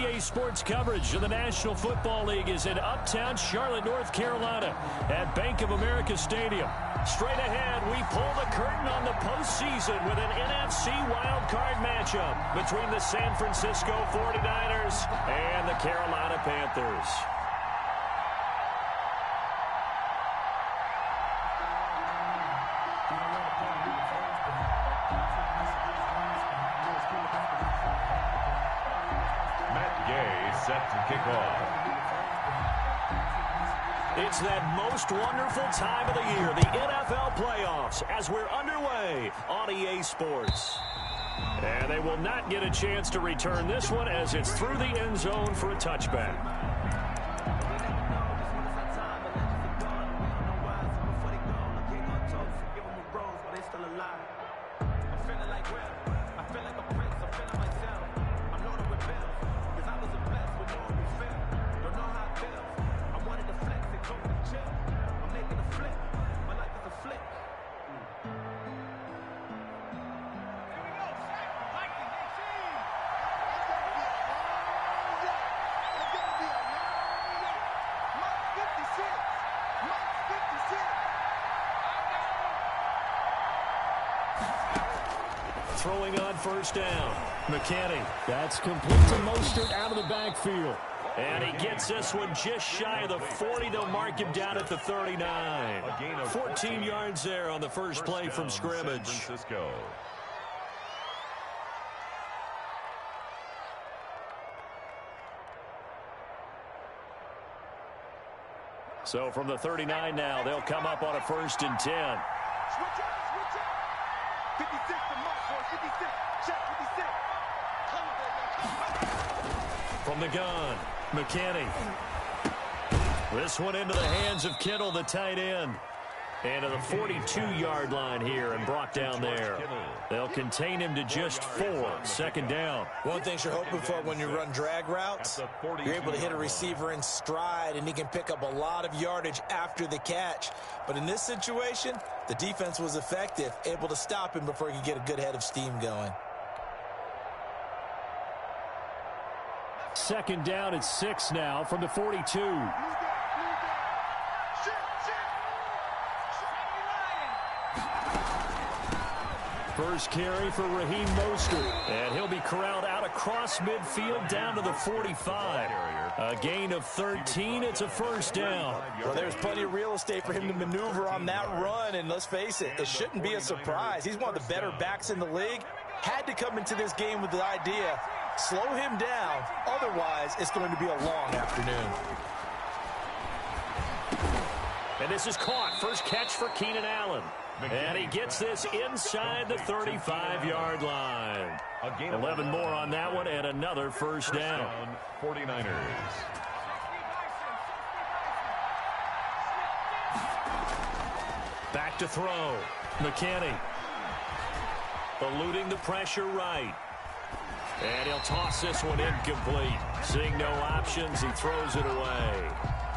EA Sports coverage of the National Football League is in uptown Charlotte, North Carolina at Bank of America Stadium. Straight ahead, we pull the curtain on the postseason with an NFC wildcard matchup between the San Francisco 49ers and the Carolina Panthers. Set to kick off. It's that most wonderful time of the year, the NFL playoffs, as we're underway on EA Sports. And they will not get a chance to return this one as it's through the end zone for a touchback. Throwing on first down. McKinney. That's complete to Mostert out of the backfield. And he gets this one just shy of the 40. They'll mark him down at the 39. 14 yards there on the first play from scrimmage. So from the 39 now, they'll come up on a 1st and 10. Switch out, switch out. 56 to Mark, 56. Check 56. From the gun, McKinney. This one into the hands of Kittle, the tight end. And to the 42-yard line here and brought down there. They'll contain him to just 4. 2nd down. One thing you're hoping for when you run drag routes, you're able to hit a receiver in stride, and he can pick up a lot of yardage after the catch. But in this situation, the defense was effective, able to stop him before he could get a good head of steam going. 2nd down at 6 now from the 42. First carry for Raheem Mostert. And he'll be corralled out across midfield down to the 45. A gain of 13. It's a 1st down. Well, there's plenty of real estate for him to maneuver on that run. And let's face it, it shouldn't be a surprise. He's one of the better backs in the league. Had to come into this game with the idea, slow him down. Otherwise, it's going to be a long afternoon. And this is caught. First catch for Keenan Allen. And he gets this inside the 35-yard line. 11 more on that one and another 1st down. 49ers. Back to throw. McKinney. Eluding the pressure right. And he'll toss this one incomplete. Seeing no options, he throws it away.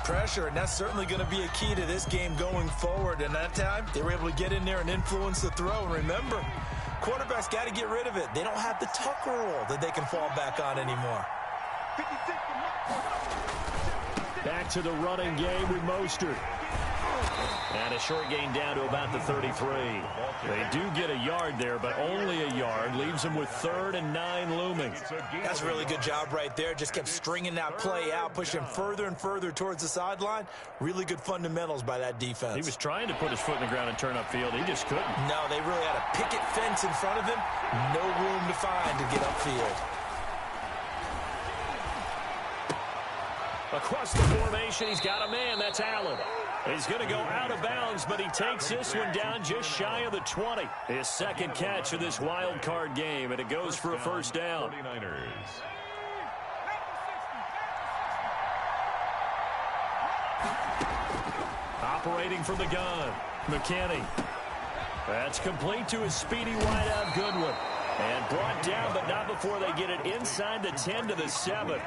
Pressure, and that's certainly going to be a key to this game going forward. And that time, they were able to get in there and influence the throw. And remember, quarterbacks got to get rid of it. They don't have the tuck rule that they can fall back on anymore. Back to the running game with Mostert. And a short gain down to about the 33. They do get a yard there, but only a yard. Leaves them with 3rd and 9 looming. That's a really good job right there. Just kept stringing that play out, pushing further and further towards the sideline. Really good fundamentals by that defense. He was trying to put his foot in the ground and turn upfield. He just couldn't. No, they really had a picket fence in front of him. No room to find to get upfield. Across the formation, he's got a man. That's Allen. He's going to go out of bounds, but he takes this one down just shy of the 20. His 2nd catch of this wild card game, and it goes for a 1st down. 49ers. Operating from the gun, McKinney. That's complete to his speedy wideout Goodwin. And brought down, but not before they get it inside the 10 to the 7.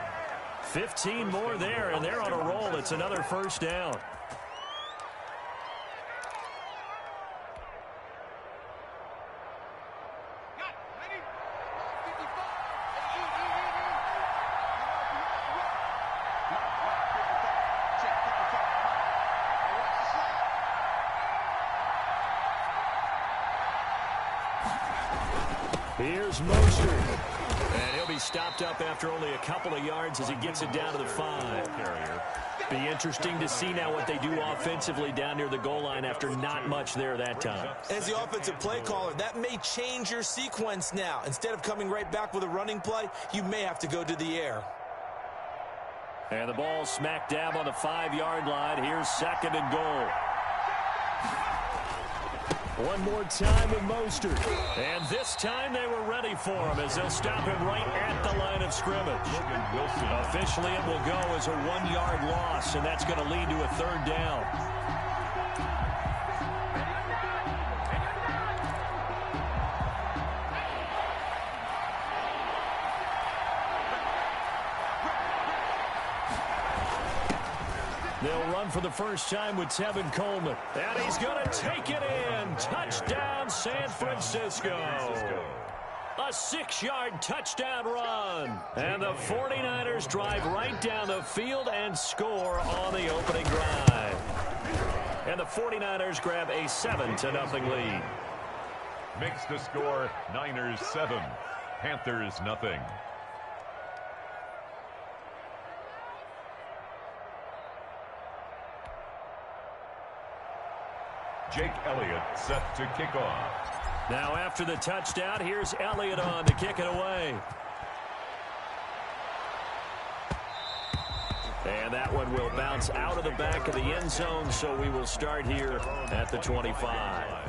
15 more there, and they're on a roll. It's another 1st down. Here's Mostert. And he'll be stopped up after only a couple of yards as he gets it down to the 5. Be interesting to see now what they do offensively down near the goal line after not much there that time. As the offensive play caller, that may change your sequence now. Instead of coming right back with a running play, you may have to go to the air. And the ball smack dab on the 5-yard line. Here's 2nd and goal. One more time with Mostert. And this time they were ready for him as they'll stop him right at the line of scrimmage. Officially it will go as a 1-yard loss, and that's going to lead to a 3rd down. They'll run for the first time with Tevin Coleman. And he's going to take it in. Touchdown, San Francisco. A 6-yard touchdown run. And the 49ers drive right down the field and score on the opening drive. And the 49ers grab a 7-0 lead. Makes the score Niners 7, Panthers nothing. Jake Elliott set to kick off. Now after the touchdown, here's Elliott on to kick it away. And that one will bounce out of the back of the end zone, so we will start here at the 25.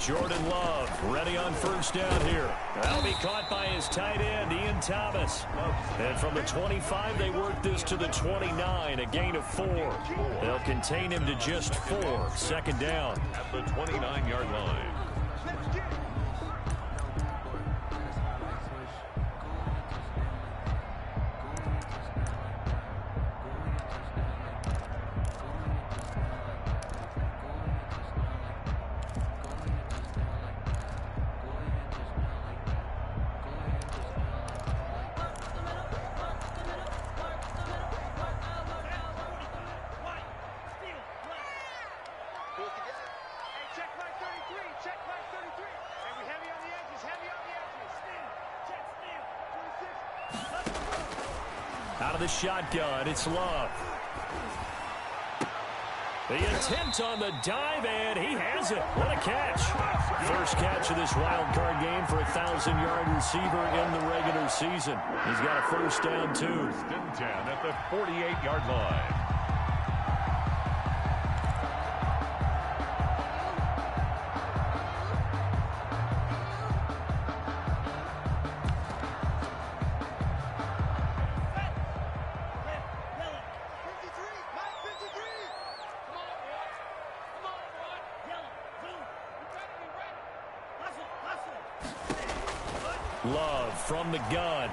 Jordan Love ready on first down here. That'll be caught by his tight end, Ian Thomas. And from the 25, they work this to the 29, a gain of 4. They'll contain him to just 4. 2nd down. At the 29-yard line. Out of the shotgun, it's Love. The attempt on the dive, and he has it. What a catch. First catch of this wild card game for a 1,000-yard receiver in the regular season. He's got a first down, too. 1st and 10 at the 48-yard line. Love from the gun.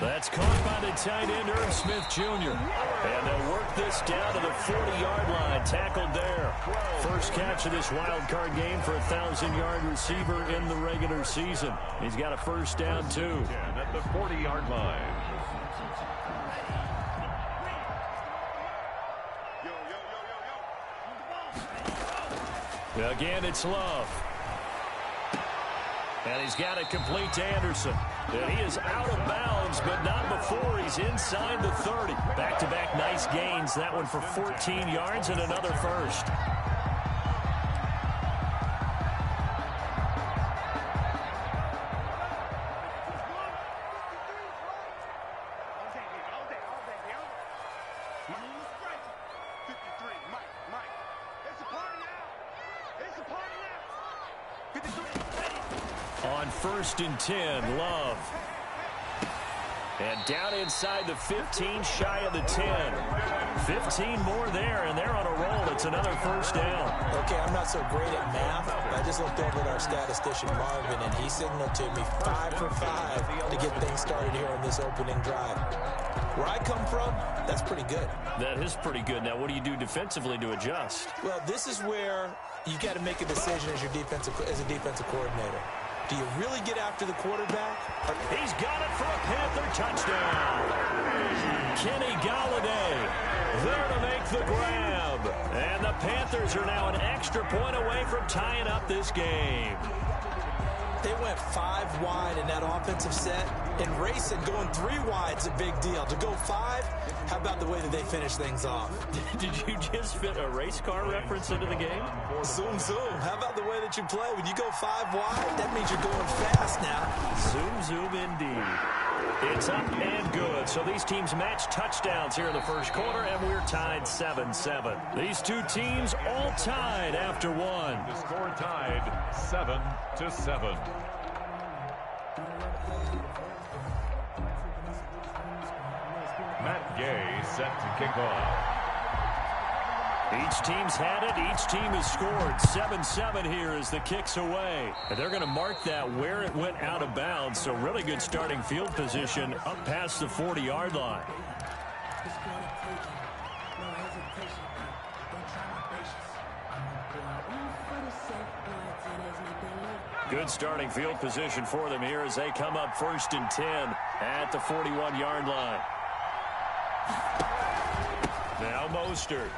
That's caught by the tight end, Irv Smith Jr. And they'll work this down to the 40-yard line. Tackled there. First catch of this wild card game for a 1,000-yard receiver in the regular season. He's got a first down, too. At the 40-yard line. Again, it's Love. And he's got it complete to Anderson. And he is out of bounds, but not before he's inside the 30. Back-to-back nice gains. That one for 14 yards and another first. On 1st and 10, Love. And down inside the 15, shy of the 10. 15 more there, and they're on a roll. It's another first down. Okay, I'm not so great at math, but I just looked over at our statistician, Marvin, and he signaled to me 5 for 5 to get things started here on this opening drive. Where I come from, that's pretty good. That is pretty good. Now, what do you do defensively to adjust? Well, this is where you got to make a decision as a defensive coordinator. Do you really get after the quarterback? He's got it for a Panther touchdown. Kenny Golladay there to make the grab. And the Panthers are now an extra point away from tying up this game. They went 5 wide in that offensive set, and racing going 3 wide is a big deal. To go 5, how about the way that they finish things off? Did you just fit a race car reference into the game? Zoom, zoom. How about the way that you play? When you go 5 wide, that means you're going fast now. Zoom, zoom indeed. It's up and good. So these teams match touchdowns here in the first quarter, and we're tied 7-7. These two teams all tied after one. The score tied 7-7. Matt Gay set to kick off. Each team's had it. Each team has scored. 7-7 here as the kick's away. And they're going to mark that where it went out of bounds. So really good starting field position up past the 40-yard line. Good starting field position for them here as they come up 1st and 10 at the 41-yard line. Now Mostert.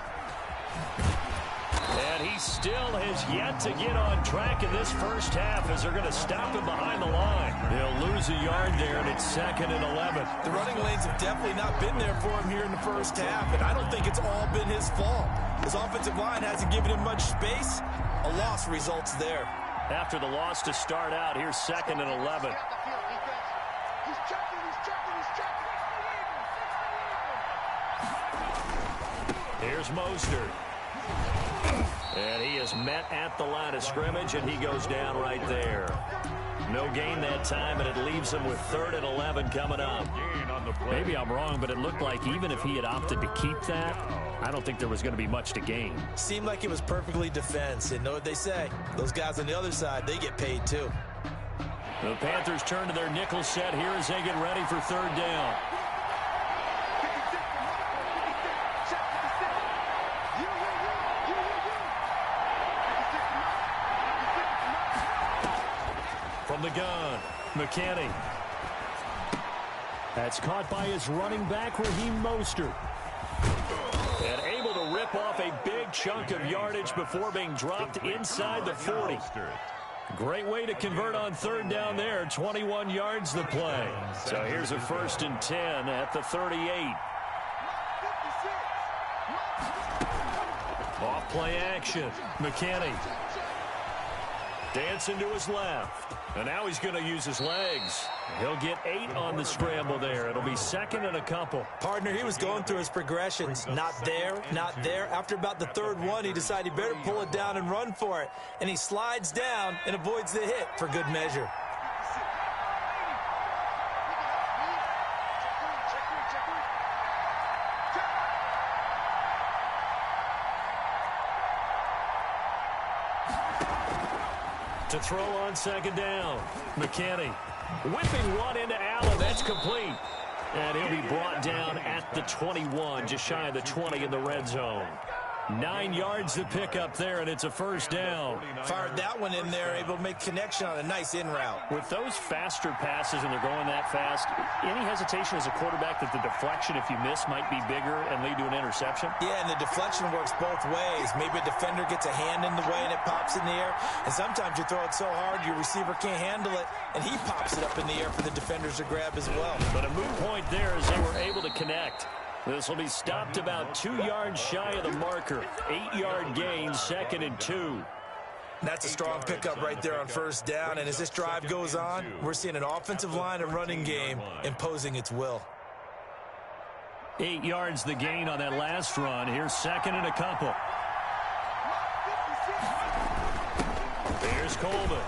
And he still has yet to get on track in this first half as they're going to stop him behind the line. They'll lose a yard there, and it's 2nd and 11. The running lanes have definitely not been there for him here in the first half, and I don't think it's all been his fault. His offensive line hasn't given him much space. A loss results there. After the loss to start out, here's 2nd and 11. Here's Mostert. And he is met at the line of scrimmage, and he goes down right there. No gain that time, and it leaves him with 3rd and 11 coming up. Maybe I'm wrong, but it looked like even if he had opted to keep that, I don't think there was going to be much to gain. Seemed like it was perfectly defense, and know what they say. Those guys on the other side, they get paid too. The Panthers turn to their nickel set here as they get ready for 3rd down. From the gun, McKinney. That's caught by his running back, Raheem Mostert. And able to rip off a big chunk of yardage before being dropped inside the 40. Great way to convert on 3rd down there. 21 yards the play. So here's a 1st and 10 at the 38. Off play action. McKinney. Dancing to his left. And now he's going to use his legs. He'll get 8 on the scramble there. It'll be 2nd and a couple. Partner, he was going through his progressions. Not there, not there. After about the 3rd one, he decided he better pull it down and run for it. And he slides down and avoids the hit for good measure. To throw on 2nd down. McKinney whipping one into Allen. That's complete. And he'll be brought down at the 21, just shy of the 20 in the red zone. 9 yards to pick up there, and it's a 1st down. Fired that one in there, able to make connection on a nice in route. With those faster passes and they're going that fast, any hesitation as a quarterback that the deflection, if you miss, might be bigger and lead to an interception? Yeah, and the deflection works both ways. Maybe a defender gets a hand in the way and it pops in the air. And sometimes you throw it so hard your receiver can't handle it, and he pops it up in the air for the defenders to grab as well. But a moot point there as they were able to connect. This will be stopped about 2 yards shy of the marker. 8-yard gain, 2nd and 2. That's a strong pickup right there on 1st down. And as this drive goes on, we're seeing an offensive line and running game imposing its will. 8 yards the gain on that last run. Here's 2nd and a couple. Here's Coleman.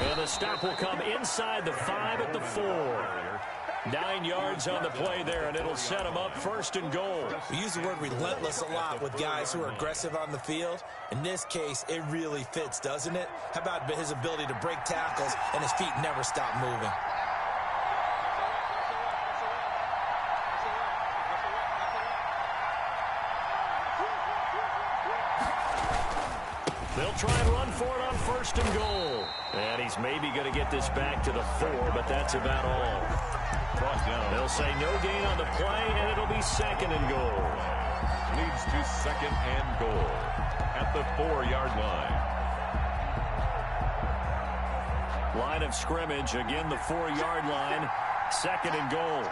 And the stop will come inside the 5 at the 4. 9 yards on the play there, and it'll set them up 1st and goal. We use the word relentless a lot with guys who are aggressive on the field. In this case, it really fits, doesn't it? How about his ability to break tackles and his feet never stop moving? They'll try and run for it on 1st and goal. And he's maybe going to get this back to the 4, but that's about all. They'll say no gain on the play, and it'll be 2nd and goal. Leads to 2nd and goal at the 4-yard line. Line of scrimmage, again the 4-yard line, 2nd and goal.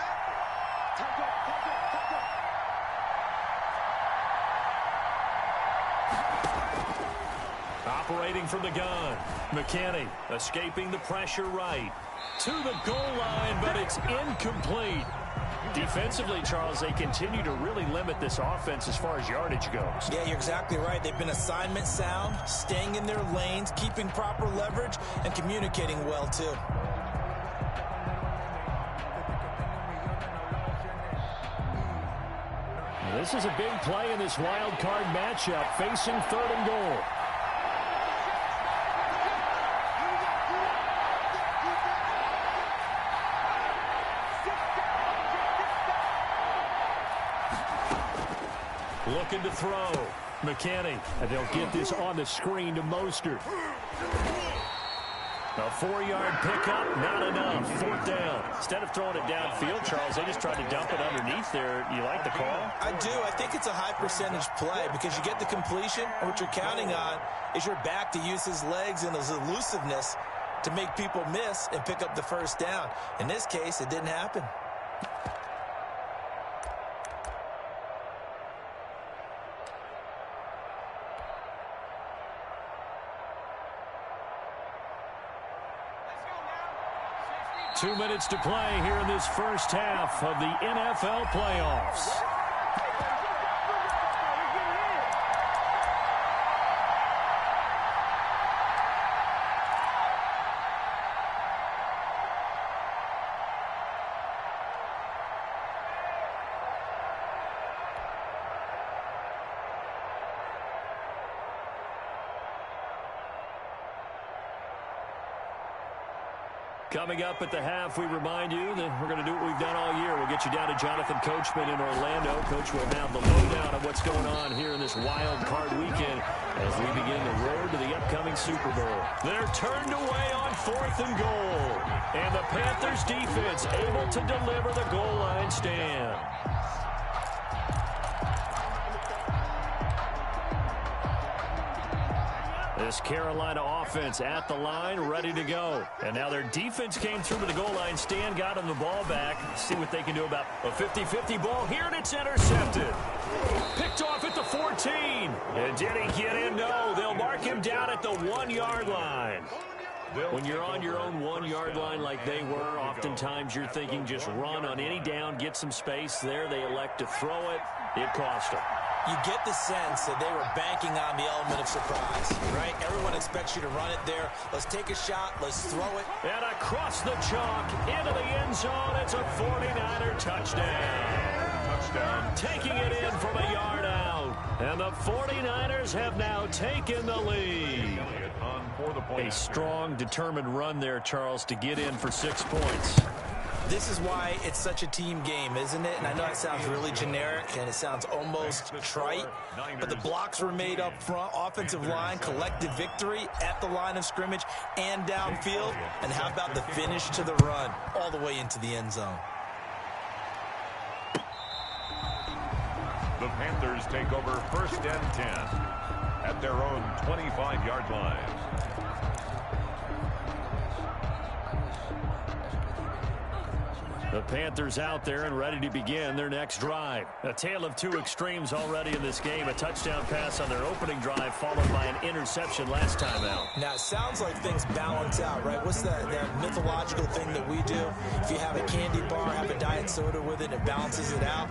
Operating from the gun, McKinney escaping the pressure right. To the goal line, but it's incomplete. Defensively, Charles, they continue to really limit this offense as far as yardage goes. Yeah, you're exactly right. They've been assignment sound, staying in their lanes, keeping proper leverage, and communicating well, too. This is a big play in this wild card matchup, facing 3rd and goal. Looking to throw. McKinney. And they'll get this on the screen to Mostert. A 4-yard pickup, not enough. 4th down. Instead of throwing it downfield, Charles, they just tried to dump it underneath there. You like the call? I do. I think it's a high percentage play because you get the completion, and what you're counting on is your back to use his legs and his elusiveness to make people miss and pick up the 1st down. In this case, it didn't happen. Two minutes to play here in this first half of the NFL playoffs. Coming up at the half, we remind you that we're going to do what we've done all year. We'll get you down to Jonathan Coachman in Orlando. Coach will have the lowdown of what's going on here in this wild card weekend as we begin the road to the upcoming Super Bowl. They're turned away on 4th and goal. And the Panthers defense able to deliver the goal line stand. This Carolina offense at the line, ready to go. And now their defense came through to the goal line stand, got them the ball back. See what they can do about a 50-50 ball here, and it's intercepted. Picked off at the 14. And did he get in? No, they'll mark him down at the 1-yard line. When you're on your own 1-yard line like they were, oftentimes you're thinking just run on any down, get some space. There they elect to throw it. It cost them. You get the sense that they were banking on the element of surprise, right? Everyone expects you to run it there. Let's take a shot. Let's throw it. And across the chalk, into the end zone. It's a 49er touchdown. Taking it in from a yard out. And the 49ers have now taken the lead. A strong, determined run there, Charles, to get in for 6 points. This is why it's such a team game, isn't it? And I know it sounds really generic and it sounds almost trite, but the blocks were made up front, offensive line, collective victory at the line of scrimmage and downfield. And how about the finish to the run all the way into the end zone? The Panthers take over 1st and 10 at their own 25-yard line. The Panthers out there and ready to begin their next drive. A tale of two extremes already in this game. A touchdown pass on their opening drive followed by an interception last time out. Now, it sounds like things balance out, right? What's that mythological thing that we do? If you have a candy bar, have a diet soda with it, it balances it out.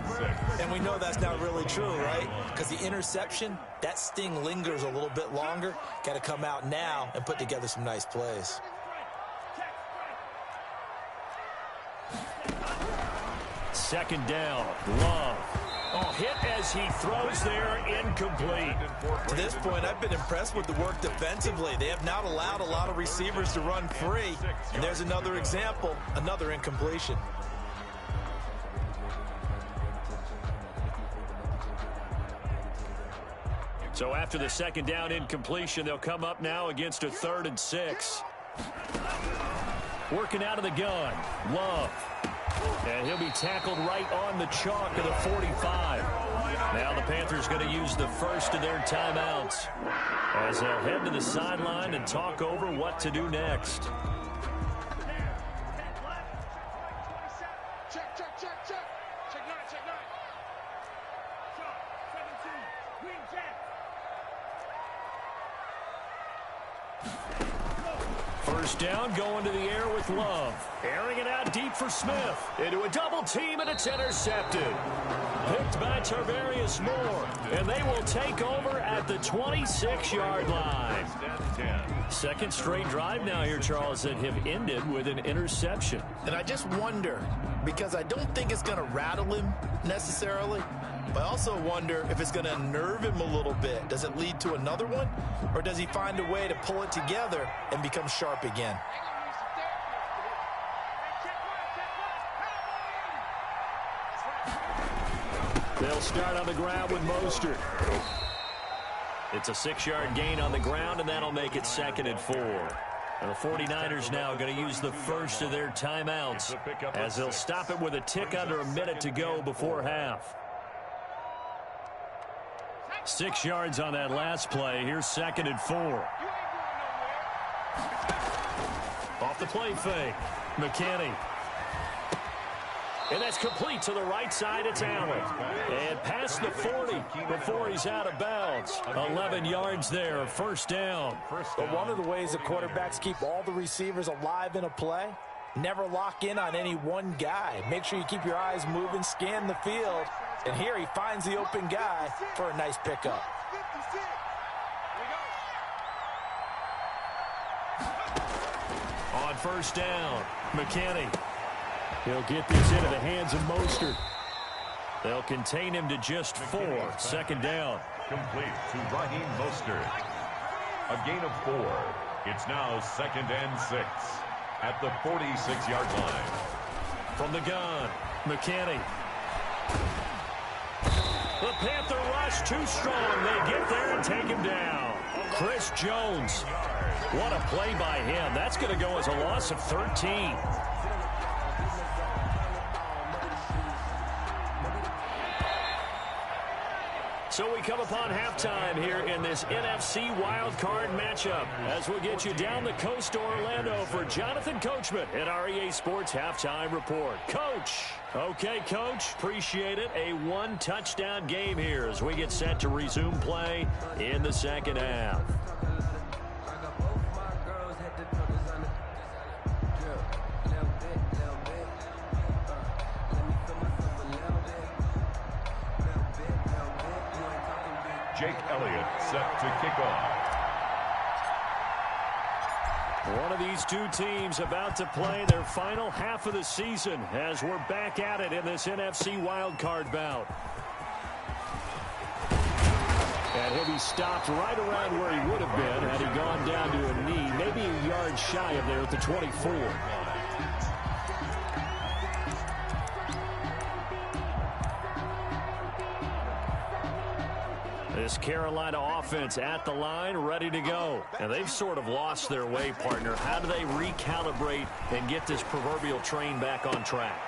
And we know that's not really true, right? Because the interception, that sting lingers a little bit longer. Got to come out now and put together some nice plays. second down. Love. Oh, hit as he throws there, incomplete. To this point, I've been impressed with the work defensively. They have not allowed a lot of receivers to run free. And there's another example, another incompletion. So after the second down incompletion, they'll come up now against a 3rd and 6. Working out of the gun, Love. And he'll be tackled right on the chalk of the 45. Now the Panthers going to use the first of their timeouts as they'll head to the sideline and talk over what to do next. Check, check, check, check. Check 9, check 9. Shot, 17. Green jack. First down, going to the air with Love. Airing it out deep for Smith. Into a double team, and it's intercepted. Picked by Tarvarius Moore. And they will take over at the 26-yard line. Second straight drive now here, Charles, that have ended with an interception. And I just wonder, because I don't think it's going to rattle him necessarily, but I also wonder if it's going to unnerve him a little bit. Does it lead to another one? Or does he find a way to pull it together and become sharp again? They'll start on the ground with Mostert. It's a 6-yard gain on the ground, and that'll make it 2nd and 4. And the 49ers now going to use the first of their timeouts as they'll stop it with a tick under a minute to go before half. 6 yards on that last play. Here's 2nd and 4. Off the play fake. McKinney. And that's complete to the right side. It's Allen. And past the 40 before he's out of bounds. 11 yards there. First down. But one of the ways the quarterbacks keep all the receivers alive in a play, never lock in on any one guy. Make sure you keep your eyes moving, scan the field. And here he finds the open guy for a nice pickup. On first down, McKinney. He'll get this into the hands of Mostert. They'll contain him to just 4. Second down. Complete to Raheem Mostert. A gain of 4. It's now 2nd and 6 at the 46-yard line. From the gun, McKinney. The Panther rush too strong. They get there and take him down. Chris Jones. What a play by him. That's going to go as a loss of 13. So we come upon halftime here in this NFC wildcard matchup as we'll get you down the coast to Orlando for Jonathan Coachman at our EA Sports Halftime Report. Coach. Okay, Coach. Appreciate it. A 1-touchdown game here as we get set to resume play in the second half. Jake Elliott set to kick off. One of these two teams about to play their final half of the season as we're back at it in this NFC wildcard bout. And he'll be stopped right around where he would have been had he gone down to a knee, maybe a yard shy of there at the 24. This Carolina offense at the line, ready to go. And they've sort of lost their way, partner. How do they recalibrate and get this proverbial train back on track?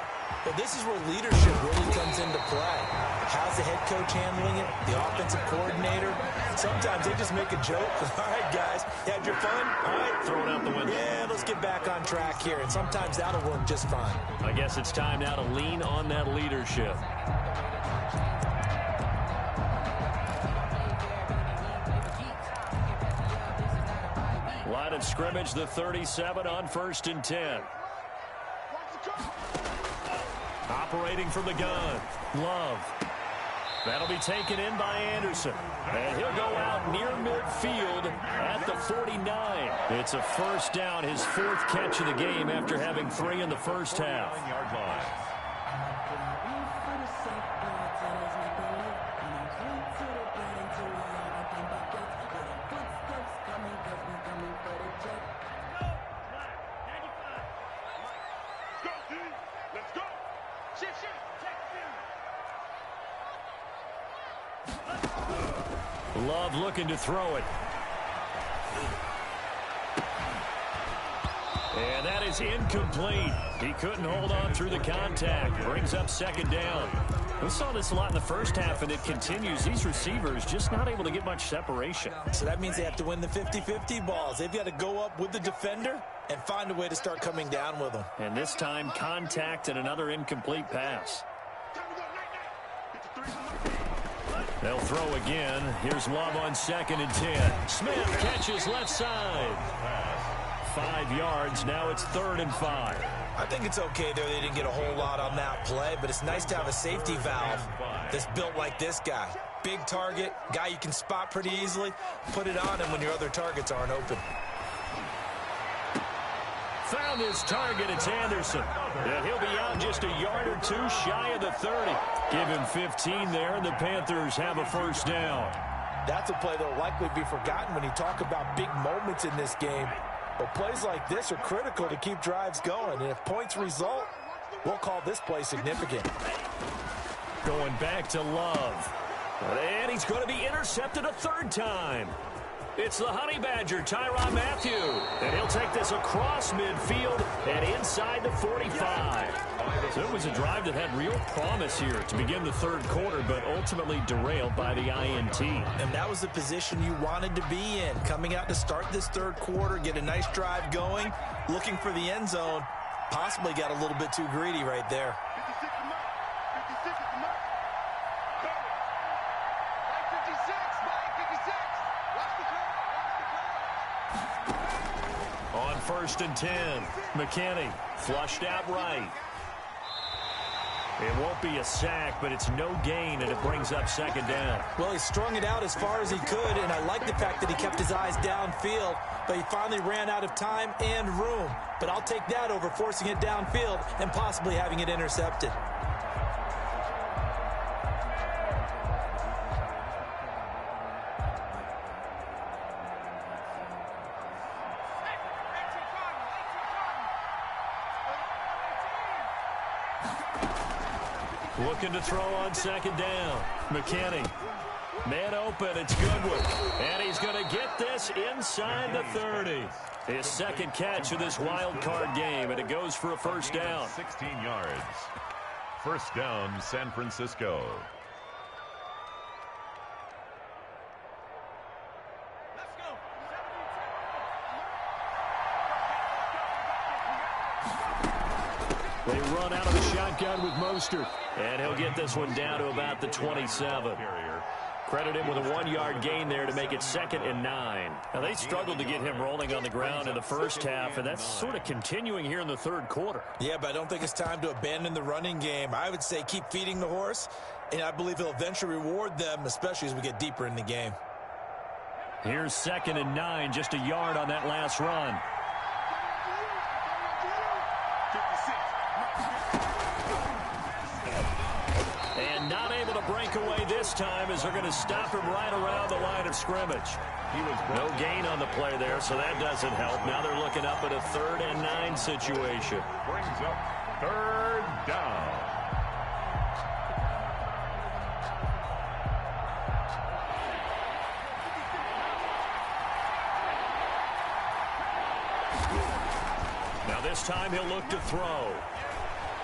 Well, this is where leadership really comes into play. How's the head coach handling it? The offensive coordinator? Sometimes they just make a joke. All right, guys, you had your fun? All right. Throw it out the window. Yeah, let's get back on track here. And sometimes that'll work just fine. I guess it's time now to lean on that leadership. Line of scrimmage, the 37 on 1st and 10. Operating from the gun, Love. That'll be taken in by Anderson. And he'll go out near midfield at the 49. It's a first down, his 4th catch of the game after having 3 in the first half. Love looking to throw it. And that is incomplete. He couldn't hold on through the contact. Brings up second down. We saw this a lot in the first half, and it continues. These receivers just not able to get much separation. So that means they have to win the 50-50 balls. They've got to go up with the defender and find a way to start coming down with them. And this time, contact and another incomplete pass. They'll throw again. Here's Love on 2nd and 10. Smith catches left side. 5 yards. Now it's 3rd and 5. I think it's okay there. They didn't get a whole lot on that play, but it's nice to have a safety valve that's built like this guy. Big target, guy you can spot pretty easily. Put it on him when your other targets aren't open. Found his target. It's Anderson. And he'll be out just a yard or two shy of the 30. Give him 15 there, and the Panthers have a first down. That's a play that will likely be forgotten when you talk about big moments in this game. But plays like this are critical to keep drives going. And if points result, we'll call this play significant. Going back to Love. And he's going to be intercepted a 3rd time. It's the Honey Badger, Tyrann Mathieu. And he'll take this across midfield and inside the 45. So it was a drive that had real promise here to begin the 3rd quarter, but ultimately derailed by the INT. And that was the position you wanted to be in. Coming out to start this 3rd quarter, get a nice drive going, looking for the end zone. Possibly got a little bit too greedy right there. On 1st and 10, McKinney flushed out right. It won't be a sack, but it's no gain, and it brings up 2nd down. Well, he strung it out as far as he could, and I like the fact that he kept his eyes downfield, but he finally ran out of time and room. But I'll take that over forcing it downfield and possibly having it intercepted. Looking to throw on 2nd down. McKinney. Man open. It's Goodwin. And he's going to get this inside the 30. His 2nd catch of this wild card game, and it goes for a first down. 16 yards. First down, San Francisco. They run out of the shotgun with Mostert. And he'll get this one down to about the 27. Credit him with a 1-yard gain there to make it 2nd and 9. Now, they struggled to get him rolling on the ground in the first half, and that's sort of continuing here in the 3rd quarter. Yeah, but I don't think it's time to abandon the running game. I would say keep feeding the horse, and I believe he'll eventually reward them, especially as we get deeper in the game. Here's 2nd and 9, just a yard on that last run. Not able to break away this time as they're going to stop him right around the line of scrimmage. No gain on the play there, so that doesn't help. Now they're looking up at a 3rd and 9 situation. Brings up 3rd down. Now this time he'll look to throw.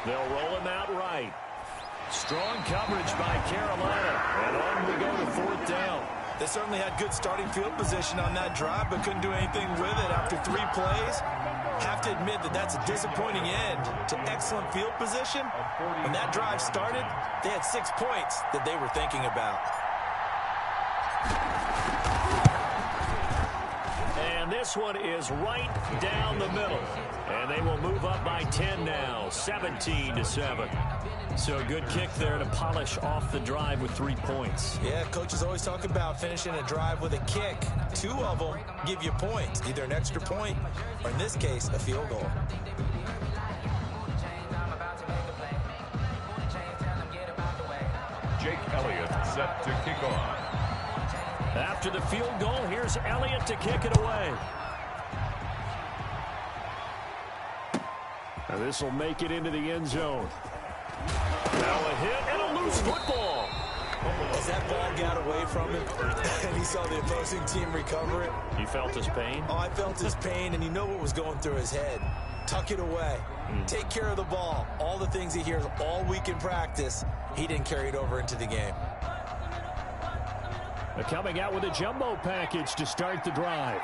They'll roll him out right. Strong coverage by Carolina, and on we go to 4th down. They certainly had good starting field position on that drive, but couldn't do anything with it after 3 plays. Have to admit that that's a disappointing end to excellent field position. When that drive started, they had 6 points that they were thinking about. And this one is right down the middle. And they will move up by 10 now, 17-7. So a good kick there to polish off the drive with 3 points. Yeah, coaches always talk about finishing a drive with a kick. 2 of them give you points, either an extra point or, in this case, a field goal. Jake Elliott set to kick off. After the field goal, here's Elliott to kick it away. Now this will make it into the end zone. Now a hit and a loose football. As as that ball got away from him and he saw the opposing team recover it. You felt his pain? Oh, I felt his pain, and you know what was going through his head. Tuck it away. Take care of the ball. All the things he hears all week in practice, he didn't carry it over into the game. They're coming out with a jumbo package to start the drive.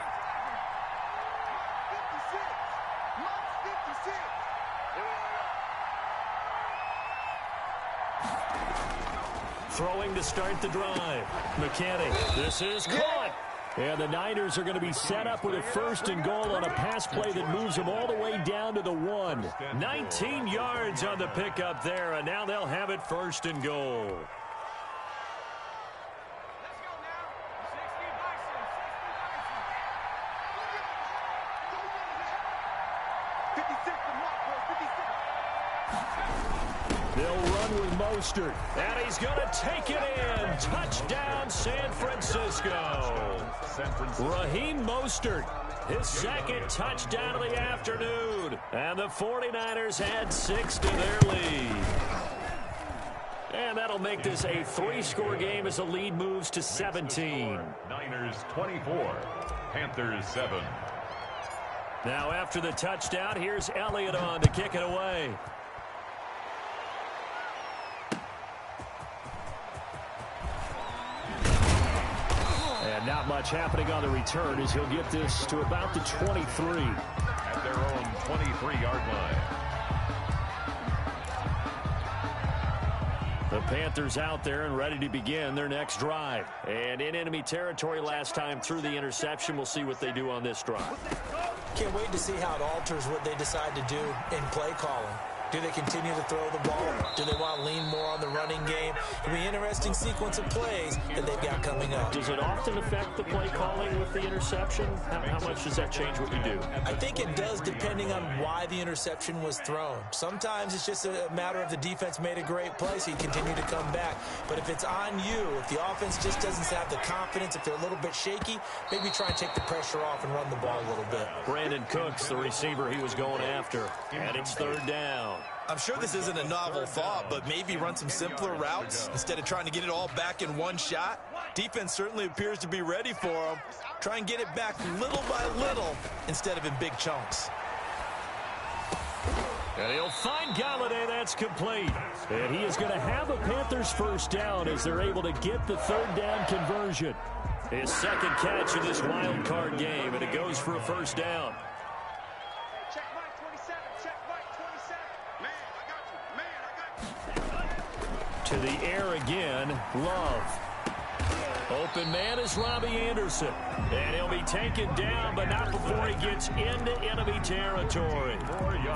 Throwing to start the drive. McKinney. This is caught. And the Niners are going to be set up with a 1st and goal on a pass play that moves them all the way down to the 1. 19 yards on the pickup there, and now they'll have it 1st and goal. They'll run with Mostert, and he's going to take it in. Touchdown, San Francisco. Raheem Mostert, his 2nd touchdown of the afternoon. And the 49ers add 6 to their lead. And that'll make this a 3-score game as the lead moves to 17. Niners 24, Panthers 7. Now after the touchdown, here's Elliott on to kick it away. And not much happening on the return as he'll get this to about the 23. At their own 23-yard line. The Panthers out there and ready to begin their next drive. And in enemy territory last time through the interception. We'll see what they do on this drive. Can't wait to see how it alters what they decide to do in play calling. Do they continue to throw the ball? Do they want to lean more on the running game? It'll be an interesting sequence of plays that they've got coming up. Does it often affect the play calling with the interception? How much does that change what you do? I think it does depending on why the interception was thrown. Sometimes it's just a matter of the defense made a great play, so you continue to come back. But if it's on you, if the offense just doesn't have the confidence, if they're a little bit shaky, maybe try and take the pressure off and run the ball a little bit. Brandon Cooks, the receiver he was going after. And it's 3rd down. I'm sure this isn't a novel thought, but maybe run some simpler routes instead of trying to get it all back in one shot. Defense certainly appears to be ready for them. Try and get it back little by little instead of in big chunks. And he'll find Galladay. That's complete. And he is going to have a Panthers 1st down as they're able to get the 3rd down conversion. His 2nd catch in this wild card game, and it goes for a 1st down. To the air again, Love. Open man is Robbie Anderson. And he'll be taken down, but not before he gets into enemy territory.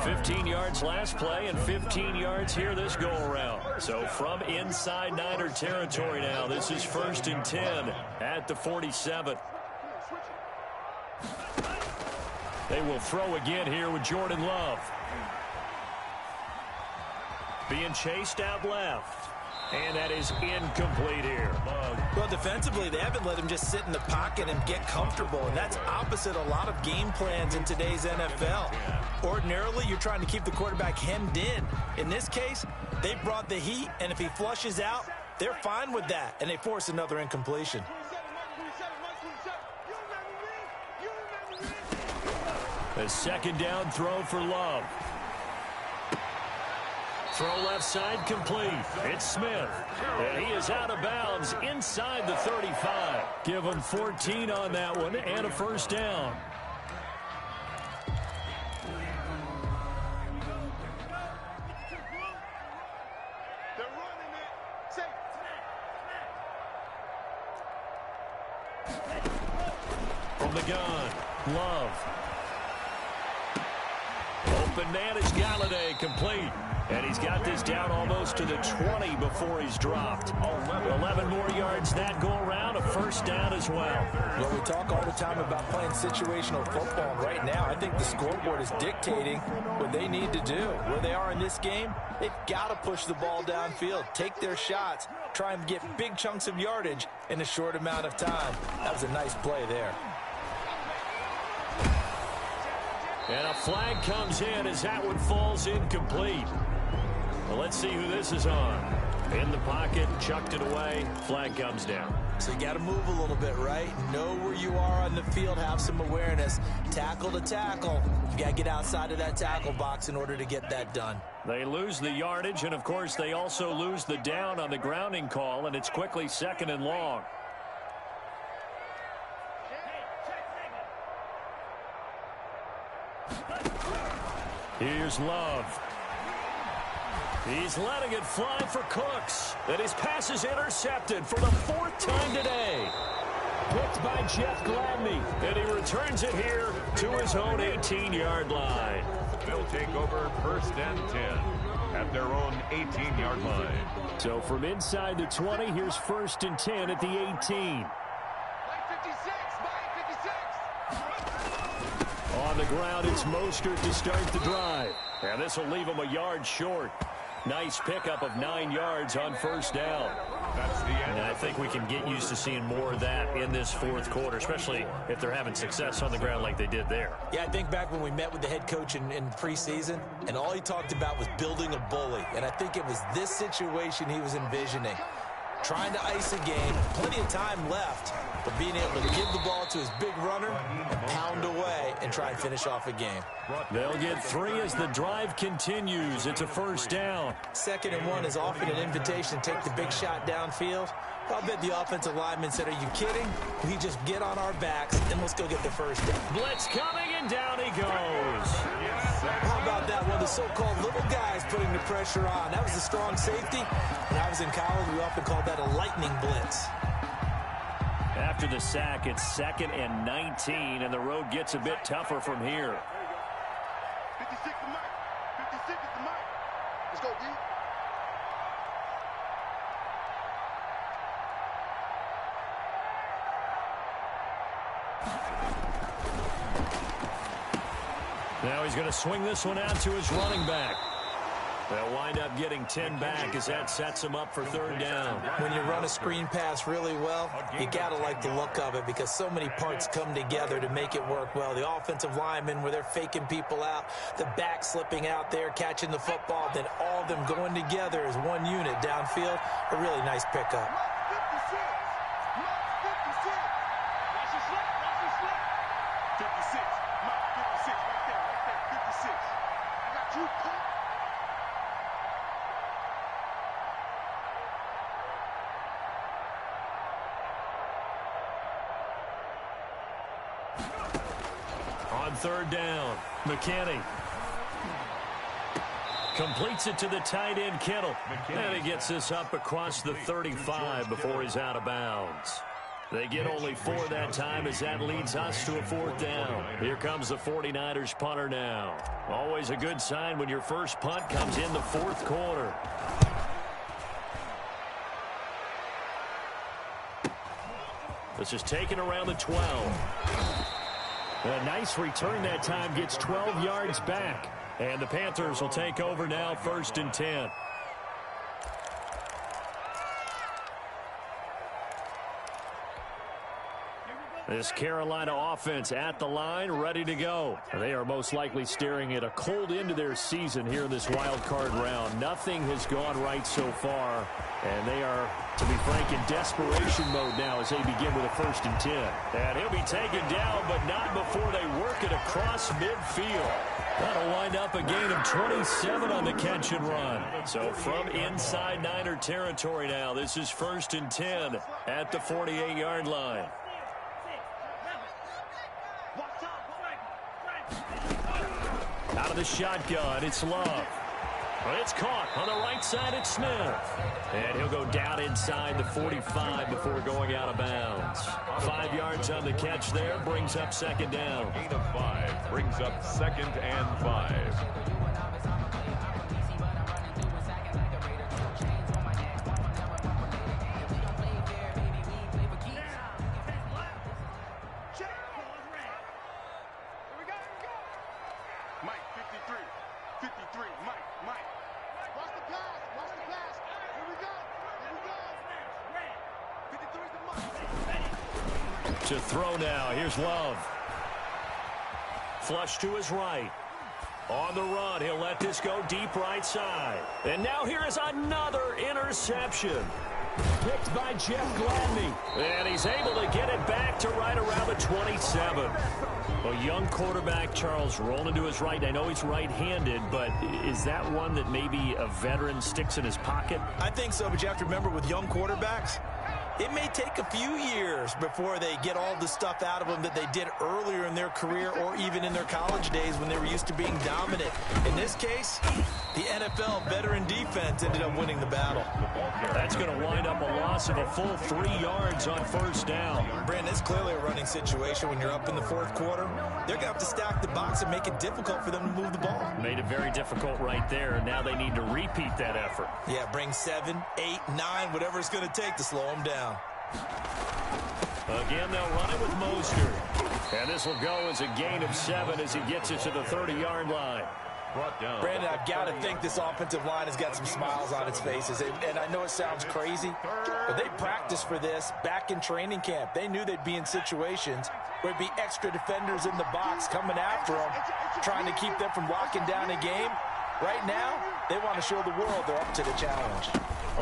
15 yards last play and 15 yards here this go-around. So from inside Niner territory now, this is 1st and 10 at the 47. They will throw again here with Jordan Love. Being chased out left. And that is incomplete here. Well, defensively, they haven't let him just sit in the pocket and get comfortable, and that's opposite a lot of game plans in today's NFL. Ordinarily, you're trying to keep the quarterback hemmed in. In this case, they brought the heat, and if he flushes out, they're fine with that, and they force another incompletion. A 2nd down throw for Love. Throw left side complete. It's Smith. And he is out of bounds inside the 35. Give him 14 on that one and a 1st down. From the gun, Love. Open man is Galladay, complete. And he's got this down almost to the 20 before he's dropped. 11 more yards that go around, a 1st down as well. Well, we talk all the time about playing situational football. Right now, I think the scoreboard is dictating what they need to do. Where they are in this game, they've got to push the ball downfield, take their shots, try and get big chunks of yardage in a short amount of time. That was a nice play there. And a flag comes in as that one falls incomplete. Well, let's see who this is on. In the pocket, chucked it away, flag comes down. So you got to move a little bit, right? Know where you are on the field, have some awareness. Tackle to tackle. You got to get outside of that tackle box in order to get that done. They lose the yardage, and of course they also lose the down on the grounding call, and it's quickly 2nd and long. Here's Love. He's letting it fly for Cooks. And his pass is intercepted for the 4th time today. Picked by Jeff Gladney. And he returns it here to his own 18-yard line. They'll take over 1st and 10 at their own 18-yard line. So from inside the 20, here's 1st and 10 at the 18. On the ground, it's Mostert to start the drive. And this will leave him a yard short. Nice pickup of 9 yards on 1st down. That's the end. And I think we can get used to seeing more of that in this 4th quarter, especially if they're having success on the ground like they did there. Yeah, I think back when we met with the head coach in preseason, and all he talked about was building a bully. And I think it was this situation he was envisioning. Trying to ice a game, plenty of time left, but being able to give the ball to his big runner and pound away and try and finish off a game. They'll get 3 as the drive continues. It's a 1st down. 2nd and 1 is often an invitation to take the big shot downfield. I'll bet the offensive lineman said, are you kidding? We just get on our backs and let's go get the 1st down. Blitz coming, and down he goes. How about that one? The so-called little guys putting the pressure on. That was a strong safety. When I was in college, we often called that a lightning blitz. After the sack, it's 2nd and 19, and the road gets a bit tougher from here. 56 to Mike. 56 is the Mike. Let's go, D. Now he's going to swing this one out to his running back. They'll wind up getting 10 back as that sets him up for 3rd down. When you run a screen pass really well, you got to like the look of it because so many parts come together to make it work well. The offensive linemen, where they're faking people out, the back slipping out there, catching the football, then all of them going together as one unit downfield. A really nice pickup. 56. On 3rd down, McKinney completes it to the tight end, Kittle. And he gets this up across the 35 before he's out of bounds. They get only 4 that time as that leads us to a 4th down. Here comes the 49ers punter now. Always a good sign when your first punt comes in the 4th quarter. This is taken around the 12. A nice return that time, gets 12 yards back. And the Panthers will take over now, 1st and 10. This Carolina offense at the line, ready to go. They are most likely staring at a cold end to their season here in this wild card round. Nothing has gone right so far, and they are, to be frank, in desperation mode now as they begin with a 1st and 10. And he'll be taken down, but not before they work it across midfield. That'll wind up a gain of 27 on the catch and run. So from inside Niner territory now, this is 1st and 10 at the 48-yard line. Out of the shotgun, it's Love. But it's caught on the right side, it's Smith. And he'll go down inside the 45 before going out of bounds. 5 yards on the catch there, brings up 2nd down. Gain of 5 brings up 2nd and 5. To throw now. Here's Love. Flush to his right. On the run, he'll let this go deep right side. And now here is another interception. Picked by Jeff Gladney. And he's able to get it back to right around the 27. A young quarterback, Charles, rolling to his right. I know he's right-handed, but is that one that maybe a veteran sticks in his pocket? I think so, but you have to remember with young quarterbacks, it may take a few years before they get all the stuff out of them that they did earlier in their career or even in their college days when they were used to being dominant. In this case, the NFL veteran defense ended up winning the battle. That's going to wind up a loss of a full 3 yards on first down. Brandon, it's clearly a running situation when you're up in the fourth quarter. They're going to have to stack the box and make it difficult for them to move the ball. Made it very difficult right there. Now they need to repeat that effort. Yeah, bring 7, 8, 9, whatever it's going to take to slow them down. Again, they'll run it with Mostert. And this will go as a gain of 7 as he gets it to the 30-yard line. Brandon, I've got to think this offensive line has got some smiles on its faces. And I know it sounds crazy, but they practiced for this back in training camp. They knew they'd be in situations where there'd be extra defenders in the box coming after them, trying to keep them from locking down a game. Right now, they want to show the world they're up to the challenge.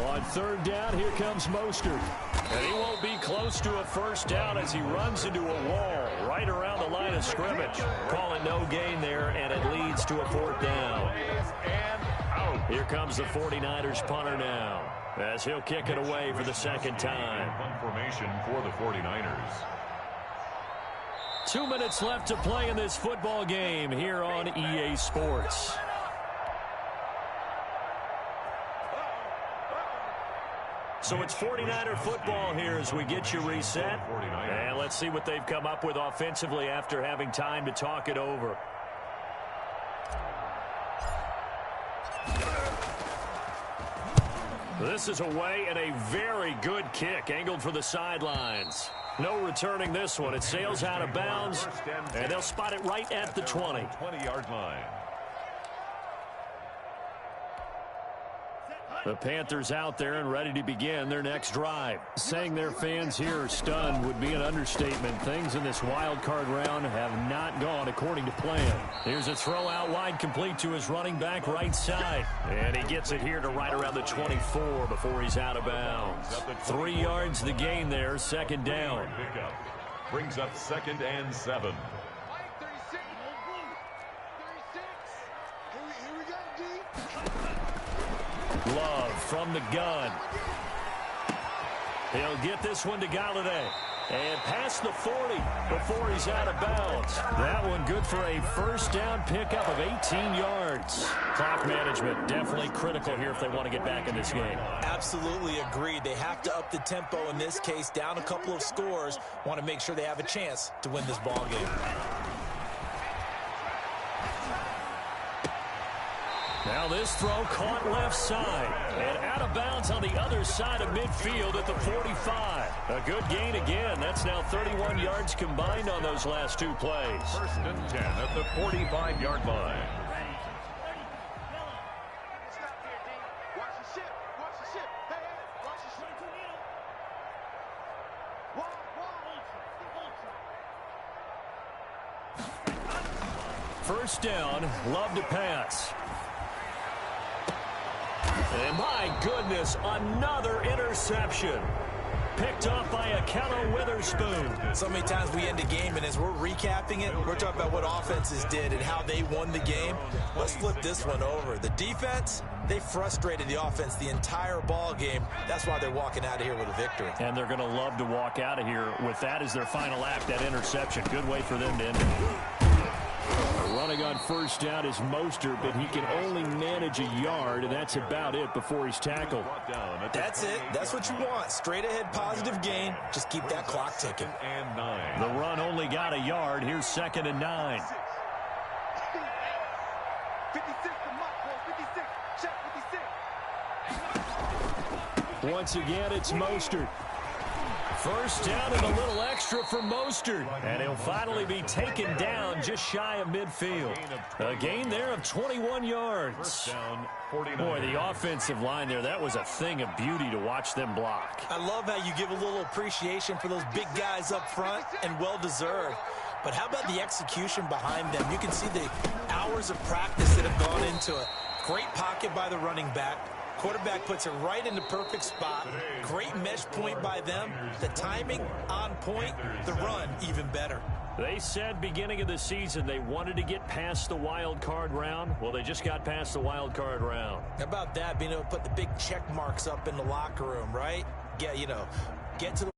On third down, here comes Mostert. And he won't be close to a first down as he runs into a wall right around the line of scrimmage. Call it no gain there, and it leads to a fourth down. Here comes the 49ers punter now as he'll kick it away for the second time. Punt formation for the 49ers. 2 minutes left to play in this football game here on EA Sports. So it's 49er football here as we get you reset. And let's see what they've come up with offensively after having time to talk it over. This is away and a very good kick angled for the sidelines. No returning this one. It sails out of bounds, and they'll spot it right at the 20. 20-yard line. The Panthers out there and ready to begin their next drive. Saying their fans here are stunned would be an understatement. Things in this wild card round have not gone according to plan. Here's a throw out wide, complete to his running back right side. And he gets it here to right around the 24 before he's out of bounds. 3 yards the gain there, second down. Pickup brings up 2nd and 7. Love from the gun. He'll get this one to Galladay. And past the 40 before he's out of bounds. That one good for a first down pickup of 18 yards. Clock management definitely critical here if they want to get back in this game. Absolutely agreed. They have to up the tempo in this case, down a couple of scores. Want to make sure they have a chance to win this ball game. Now this throw caught left side and out of bounds on the other side of midfield at the 45. A good gain again. That's now 31 yards combined on those last 2 plays. 1st and 10 at the 45-yard line. First down, Love to pass. And my goodness, another interception. Picked off by Akello Witherspoon. So many times we end a game, and as we're recapping it, we're talking about what offenses did and how they won the game. Let's flip this one over. The defense, they frustrated the offense the entire ball game. That's why they're walking out of here with a victory. And they're going to love to walk out of here with that as their final act, that interception. Good way for them to end it. Running on first down is Mostert, but he can only manage a yard, and that's about it before he's tackled. That's it. That's what you want. Straight ahead positive gain. Just keep that clock ticking. And 9. The run only got a yard. Here's 2nd and 9. 56, check 56. Once again, it's Mostert. First down and a little extra for Mostert. And he'll finally be taken down just shy of midfield. A gain there of 21 yards. Boy, the offensive line there, that was a thing of beauty to watch them block. I love how you give a little appreciation for those big guys up front, and well-deserved. But how about the execution behind them? You can see the hours of practice that have gone into it. Great pocket by the running back. Quarterback puts it right in the perfect spot. Great mesh point by them. The timing on point. The run even better. They said beginning of the season they wanted to get past the wild card round. Well, they just got past the wild card round. How about that? Being able to put the big check marks up in the locker room, right? Get to the